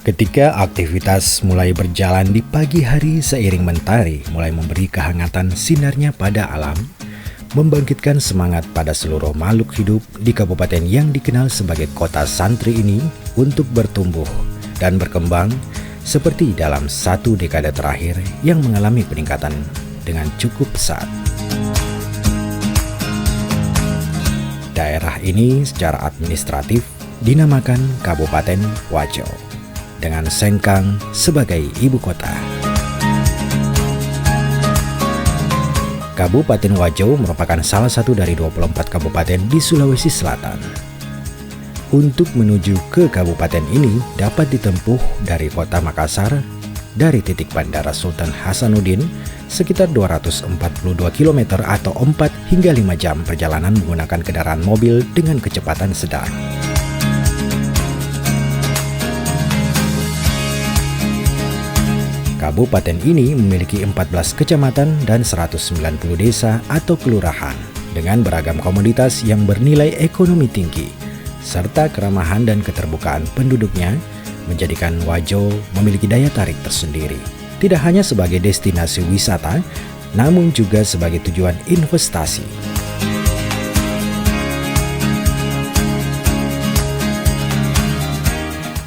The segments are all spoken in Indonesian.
Ketika aktivitas mulai berjalan di pagi hari seiring mentari mulai memberi kehangatan sinarnya pada alam, membangkitkan semangat pada seluruh makhluk hidup di kabupaten yang dikenal sebagai kota santri ini untuk bertumbuh dan berkembang seperti dalam satu dekade terakhir yang mengalami peningkatan dengan cukup pesat. Daerah ini secara administratif dinamakan Kabupaten Wajo, dengan Sengkang sebagai ibu kota. Kabupaten Wajo merupakan salah satu dari 24 kabupaten di Sulawesi Selatan. Untuk menuju ke kabupaten ini dapat ditempuh dari kota Makassar, dari titik Bandara Sultan Hasanuddin, sekitar 242 km atau 4 hingga 5 jam perjalanan menggunakan kendaraan mobil dengan kecepatan sedang. Kabupaten ini memiliki 14 kecamatan dan 190 desa atau kelurahan dengan beragam komoditas yang bernilai ekonomi tinggi, serta keramahan dan keterbukaan penduduknya menjadikan Wajo memiliki daya tarik tersendiri. Tidak hanya sebagai destinasi wisata, namun juga sebagai tujuan investasi.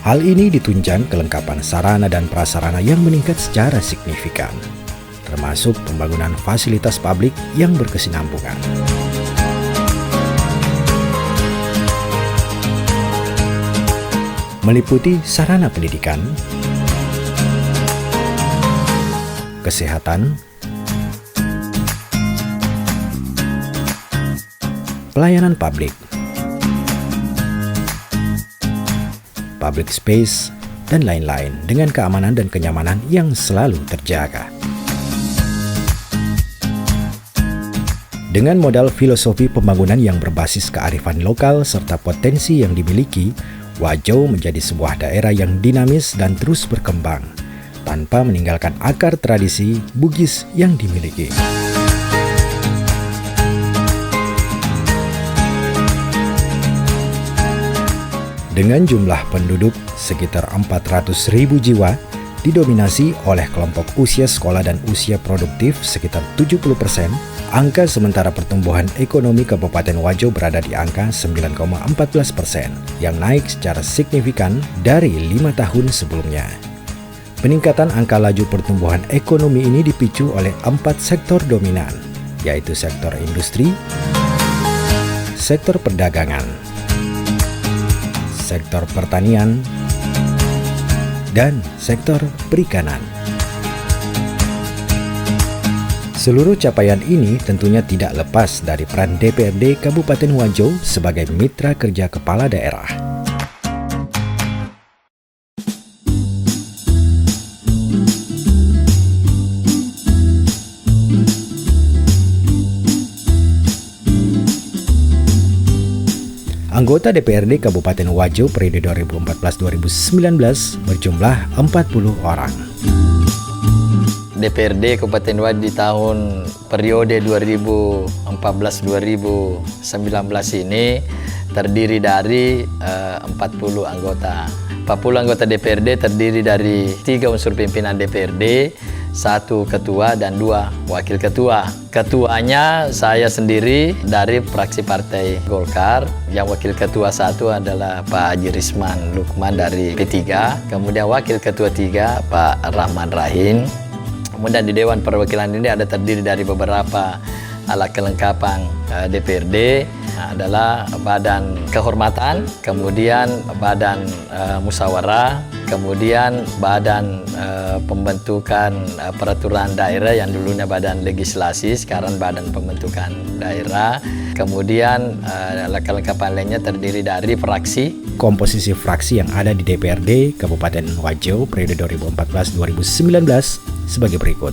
Hal ini ditunjang kelengkapan sarana dan prasarana yang meningkat secara signifikan, termasuk pembangunan fasilitas publik yang berkesinambungan. Meliputi sarana pendidikan, kesehatan, pelayanan publik, public space, dan lain-lain dengan keamanan dan kenyamanan yang selalu terjaga. Dengan modal filosofi pembangunan yang berbasis kearifan lokal serta potensi yang dimiliki, Wajo menjadi sebuah daerah yang dinamis dan terus berkembang, tanpa meninggalkan akar tradisi Bugis yang dimiliki. Dengan jumlah penduduk sekitar 400.000 jiwa, didominasi oleh kelompok usia sekolah dan usia produktif sekitar 70%, angka sementara pertumbuhan ekonomi Kabupaten Wajo berada di angka 9,14% yang naik secara signifikan dari 5 tahun sebelumnya. Peningkatan angka laju pertumbuhan ekonomi ini dipicu oleh 4 sektor dominan, yaitu sektor industri, sektor perdagangan, sektor pertanian, dan sektor perikanan. Seluruh capaian ini tentunya tidak lepas dari peran DPRD Kabupaten Wajo sebagai mitra kerja kepala daerah. Anggota DPRD Kabupaten Wajo periode 2014-2019 berjumlah 40 orang. DPRD Kabupaten Wajo di tahun periode 2014-2019 ini terdiri dari 40 anggota. 40 anggota DPRD terdiri dari 3 unsur pimpinan DPRD, 1 ketua dan 2 wakil ketua. Ketuanya saya sendiri dari fraksi Partai Golkar. Yang wakil ketua 1 adalah Pak Haji Risman Lukman dari P3. Kemudian wakil ketua 3 Pak Rahman Rahim. Kemudian di Dewan Perwakilan ini ada terdiri dari beberapa alat kelengkapan DPRD, adalah Badan Kehormatan, kemudian Badan Musyawarah, kemudian Badan Pembentukan Peraturan Daerah yang dulunya Badan Legislasi, sekarang Badan Pembentukan Daerah. Kemudian kelengkapan lainnya terdiri dari fraksi. Komposisi fraksi yang ada di DPRD Kabupaten Wajo periode 2014-2019 sebagai berikut.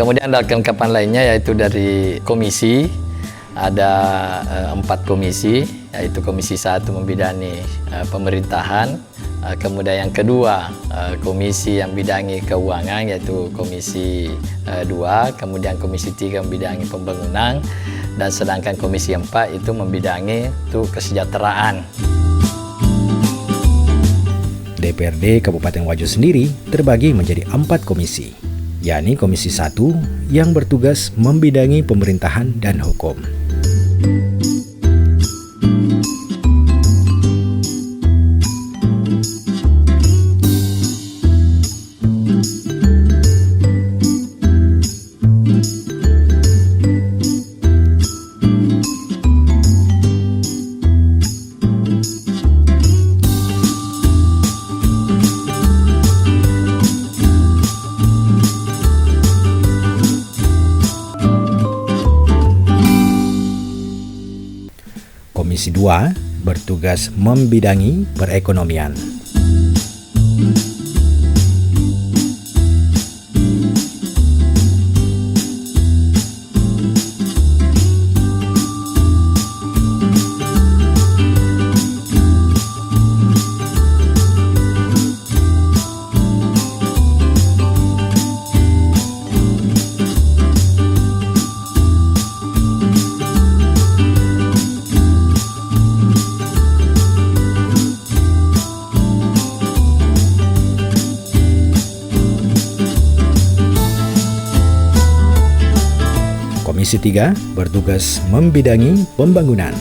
Kemudian ada kelengkapan lainnya yaitu dari komisi, ada 4 komisi, yaitu komisi 1 membidangi pemerintahan, kemudian yang kedua komisi yang bidangi keuangan yaitu komisi 2, kemudian komisi 3 membidangi pembangunan, dan sedangkan komisi 4 itu membidangi itu kesejahteraan. DPRD Kabupaten Wajo sendiri terbagi menjadi 4 komisi, yakni Komisi 1 yang bertugas membidangi pemerintahan dan hukum. Komisi 2 bertugas membidangi perekonomian. Komisi 3 bertugas membidangi pembangunan.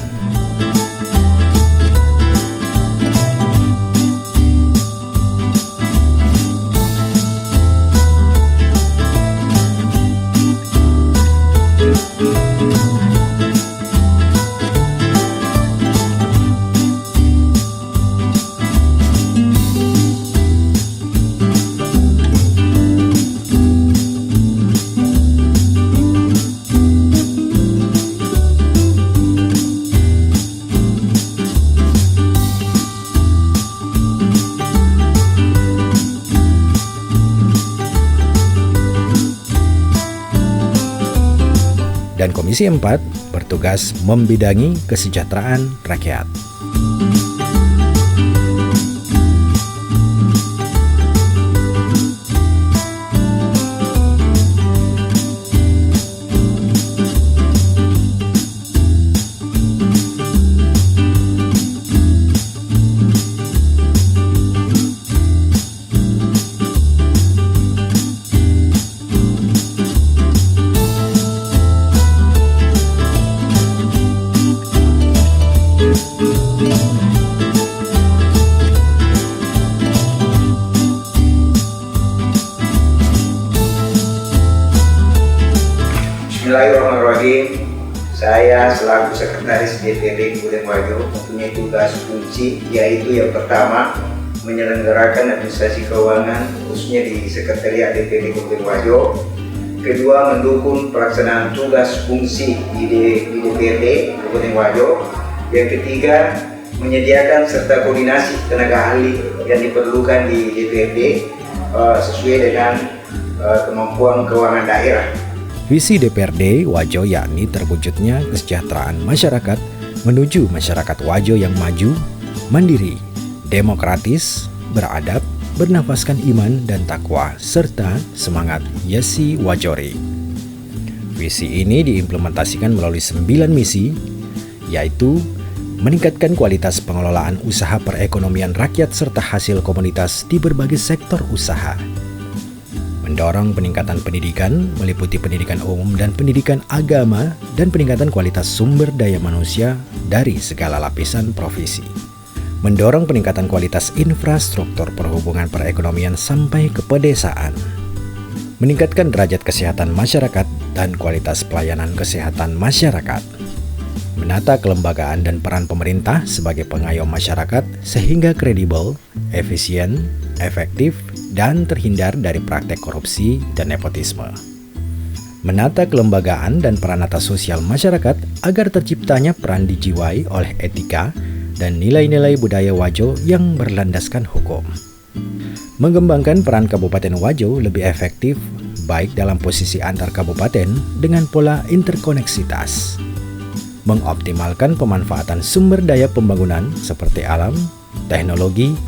Dan Komisi 4 bertugas membidangi kesejahteraan rakyat. Bismillahirrahmanirrahim. Saya selaku Sekretaris DPRD Kabupaten Wajo mempunyai tugas fungsi, yaitu yang pertama menyelenggarakan administrasi keuangan khususnya di Sekretariat DPRD Kabupaten Wajo. Kedua, mendukung pelaksanaan tugas fungsi di DPRD Kabupaten Wajo. Yang ketiga, menyediakan serta koordinasi tenaga ahli yang diperlukan di DPRD sesuai dengan kemampuan keuangan daerah. Visi DPRD Wajo yakni terwujudnya kesejahteraan masyarakat menuju masyarakat Wajo yang maju, mandiri, demokratis, beradab, bernafaskan iman dan takwa, serta semangat Yesi Wajori. Visi ini diimplementasikan melalui 9 misi, yaitu meningkatkan kualitas pengelolaan usaha perekonomian rakyat serta hasil komunitas di berbagai sektor usaha, mendorong peningkatan pendidikan meliputi pendidikan umum dan pendidikan agama, dan peningkatan kualitas sumber daya manusia dari segala lapisan profesi, mendorong peningkatan kualitas infrastruktur perhubungan perekonomian sampai ke pedesaan, meningkatkan derajat kesehatan masyarakat dan kualitas pelayanan kesehatan masyarakat, menata kelembagaan dan peran pemerintah sebagai pengayom masyarakat sehingga kredibel, efisien, efektif, dan terhindar dari praktek korupsi dan nepotisme. Menata kelembagaan dan peranata sosial masyarakat agar terciptanya peran dijiwai oleh etika dan nilai-nilai budaya Wajo yang berlandaskan hukum. Mengembangkan peran Kabupaten Wajo lebih efektif baik dalam posisi antar kabupaten dengan pola interkoneksitas, mengoptimalkan pemanfaatan sumber daya pembangunan seperti alam, teknologi,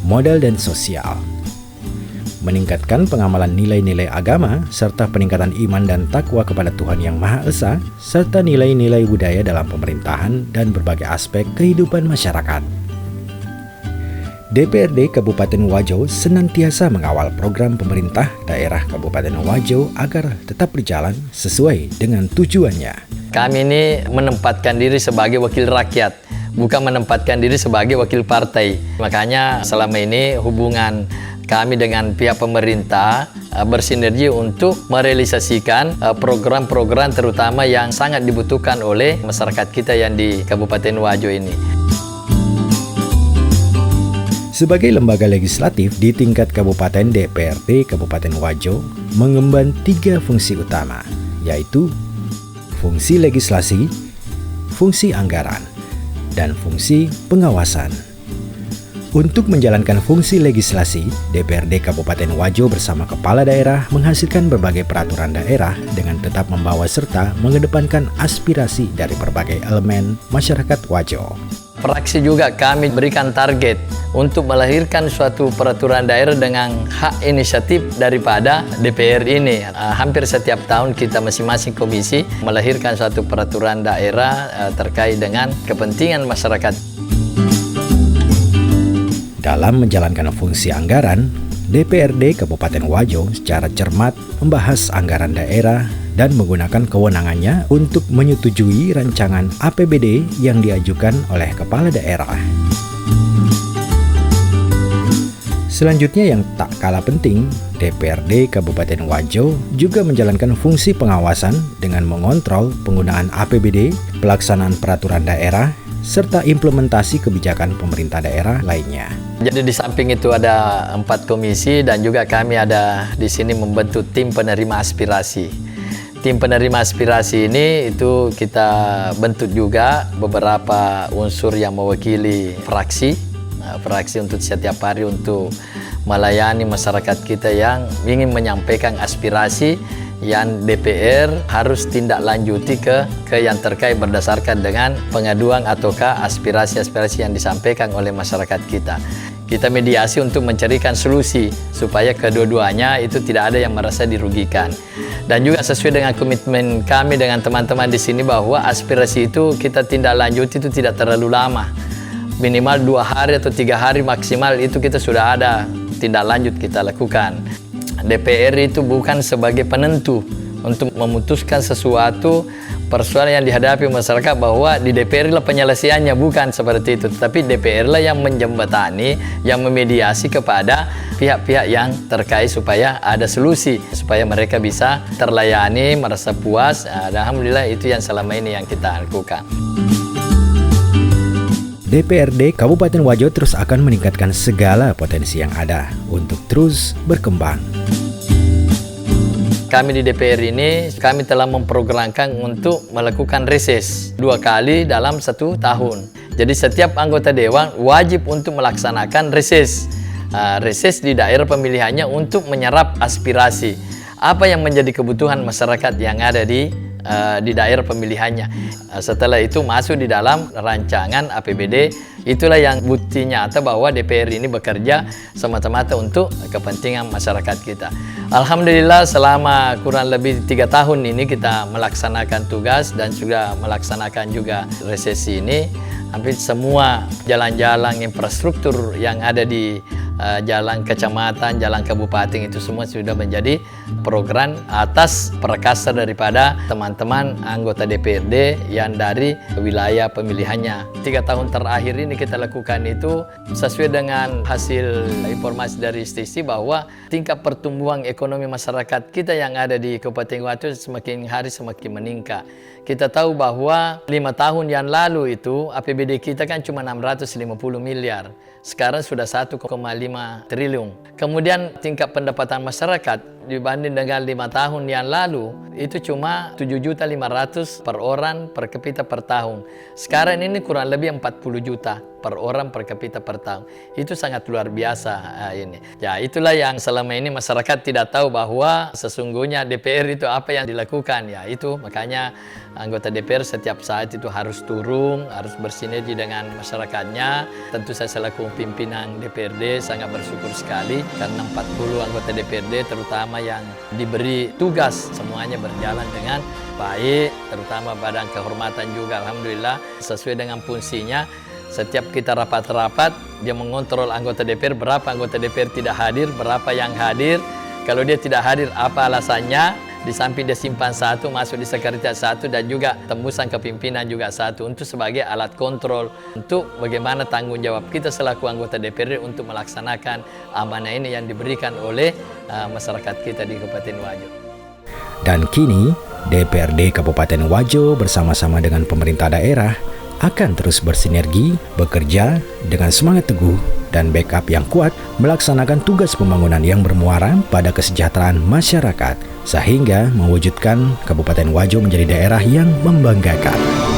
modal, dan sosial, meningkatkan pengamalan nilai-nilai agama serta peningkatan iman dan takwa kepada Tuhan Yang Maha Esa, serta nilai-nilai budaya dalam pemerintahan dan berbagai aspek kehidupan masyarakat. DPRD Kabupaten Wajo senantiasa mengawal program pemerintah daerah Kabupaten Wajo agar tetap berjalan sesuai dengan tujuannya. Kami ini menempatkan diri sebagai wakil rakyat, bukan menempatkan diri sebagai wakil partai. Makanya selama ini hubungan kami dengan pihak pemerintah bersinergi untuk merealisasikan program-program terutama yang sangat dibutuhkan oleh masyarakat kita yang di Kabupaten Wajo ini. Sebagai lembaga legislatif di tingkat kabupaten, DPRD Kabupaten Wajo mengemban 3 fungsi utama, yaitu fungsi legislasi, fungsi anggaran, dan fungsi pengawasan. Untuk menjalankan fungsi legislasi, DPRD Kabupaten Wajo bersama kepala daerah menghasilkan berbagai peraturan daerah dengan tetap membawa serta mengedepankan aspirasi dari berbagai elemen masyarakat Wajo. Fraksi juga kami berikan target untuk melahirkan suatu peraturan daerah dengan hak inisiatif daripada DPR ini. Hampir setiap tahun kita masing-masing komisi melahirkan suatu peraturan daerah terkait dengan kepentingan masyarakat. Dalam menjalankan fungsi anggaran, DPRD Kabupaten Wajo secara cermat membahas anggaran daerah dan menggunakan kewenangannya untuk menyetujui rancangan APBD yang diajukan oleh kepala daerah. Selanjutnya yang tak kalah penting, DPRD Kabupaten Wajo juga menjalankan fungsi pengawasan dengan mengontrol penggunaan APBD, pelaksanaan peraturan daerah, serta implementasi kebijakan pemerintah daerah lainnya. Jadi di samping itu ada 4 komisi dan juga kami ada di sini membentuk tim penerima aspirasi. Tim penerima aspirasi ini itu kita bentuk juga beberapa unsur yang mewakili fraksi untuk setiap hari untuk melayani masyarakat kita yang ingin menyampaikan aspirasi yang DPR harus tindak lanjuti ke yang terkait berdasarkan dengan pengaduan ataukah aspirasi-aspirasi yang disampaikan oleh masyarakat kita. Kita mediasi untuk mencarikan solusi supaya kedua-duanya itu tidak ada yang merasa dirugikan. Dan juga sesuai dengan komitmen kami dengan teman-teman di sini bahwa aspirasi itu kita tindak lanjuti itu tidak terlalu lama. Minimal 2 hari atau 3 hari maksimal itu kita sudah ada tindak lanjut kita lakukan. DPR itu bukan sebagai penentu untuk memutuskan sesuatu persoalan yang dihadapi masyarakat bahwa di DPR lah penyelesaiannya, bukan seperti itu. Tetapi DPR lah yang menjembatani, yang memediasi kepada pihak-pihak yang terkait supaya ada solusi, supaya mereka bisa terlayani, merasa puas. Alhamdulillah itu yang selama ini yang kita lakukan. DPRD Kabupaten Wajo terus akan meningkatkan segala potensi yang ada untuk terus berkembang. Kami di DPR ini, kami telah memprogramkan untuk melakukan reses 2 kali dalam 1 tahun. Jadi setiap anggota dewan wajib untuk melaksanakan reses. Reses di daerah pemilihannya untuk menyerap aspirasi. Apa yang menjadi kebutuhan masyarakat yang ada di daerah pemilihannya. Setelah itu masuk di dalam rancangan APBD. Itulah yang bukti nyata bahwa DPR ini bekerja semata-mata untuk kepentingan masyarakat kita. Alhamdulillah selama kurang lebih 3 tahun ini kita melaksanakan tugas dan juga melaksanakan juga resesi ini. Hampir semua jalan-jalan infrastruktur yang ada di jalan kecamatan, jalan kabupaten itu semua sudah menjadi program atas perkasa daripada teman-teman anggota DPRD yang dari wilayah pemilihannya. 3 tahun terakhir ini kita lakukan itu sesuai dengan hasil informasi dari STC bahwa tingkat pertumbuhan ekonomi masyarakat kita yang ada di Kabupaten Wajo semakin hari semakin meningkat. Kita tahu bahwa 5 tahun yang lalu itu APBD kita kan cuma 650 miliar. Sekarang sudah 1,5 triliun. Kemudian tingkat pendapatan masyarakat dibanding dengan 5 tahun yang lalu itu cuma 7.500.000 per orang per kapita per tahun. Sekarang ini kurang lebih 40 juta per orang per kapita per tahun. Itu sangat luar biasa ini. Ya, itulah yang selama ini masyarakat tidak tahu bahwa sesungguhnya DPR itu apa yang dilakukan. Ya, itu makanya anggota DPR setiap saat itu harus turun, harus bersinergi dengan masyarakatnya. Tentu saya selaku pimpinan DPRD sangat bersyukur sekali karena 40 anggota DPRD terutama yang diberi tugas semuanya berjalan dengan baik, terutama Badan Kehormatan juga alhamdulillah sesuai dengan fungsinya. Setiap kita rapat-rapat, dia mengontrol anggota DPR, berapa anggota DPR tidak hadir, berapa yang hadir. Kalau dia tidak hadir, apa alasannya? Di samping dia simpan satu, masuk di sekretariat satu, dan juga tembusan ke pimpinan juga satu, untuk sebagai alat kontrol untuk bagaimana tanggung jawab kita selaku anggota DPRD untuk melaksanakan amanah ini yang diberikan oleh masyarakat kita di Kabupaten Wajo. Dan kini, DPRD Kabupaten Wajo bersama-sama dengan pemerintah daerah akan terus bersinergi, bekerja dengan semangat teguh dan backup yang kuat melaksanakan tugas pembangunan yang bermuara pada kesejahteraan masyarakat, sehingga mewujudkan Kabupaten Wajo menjadi daerah yang membanggakan.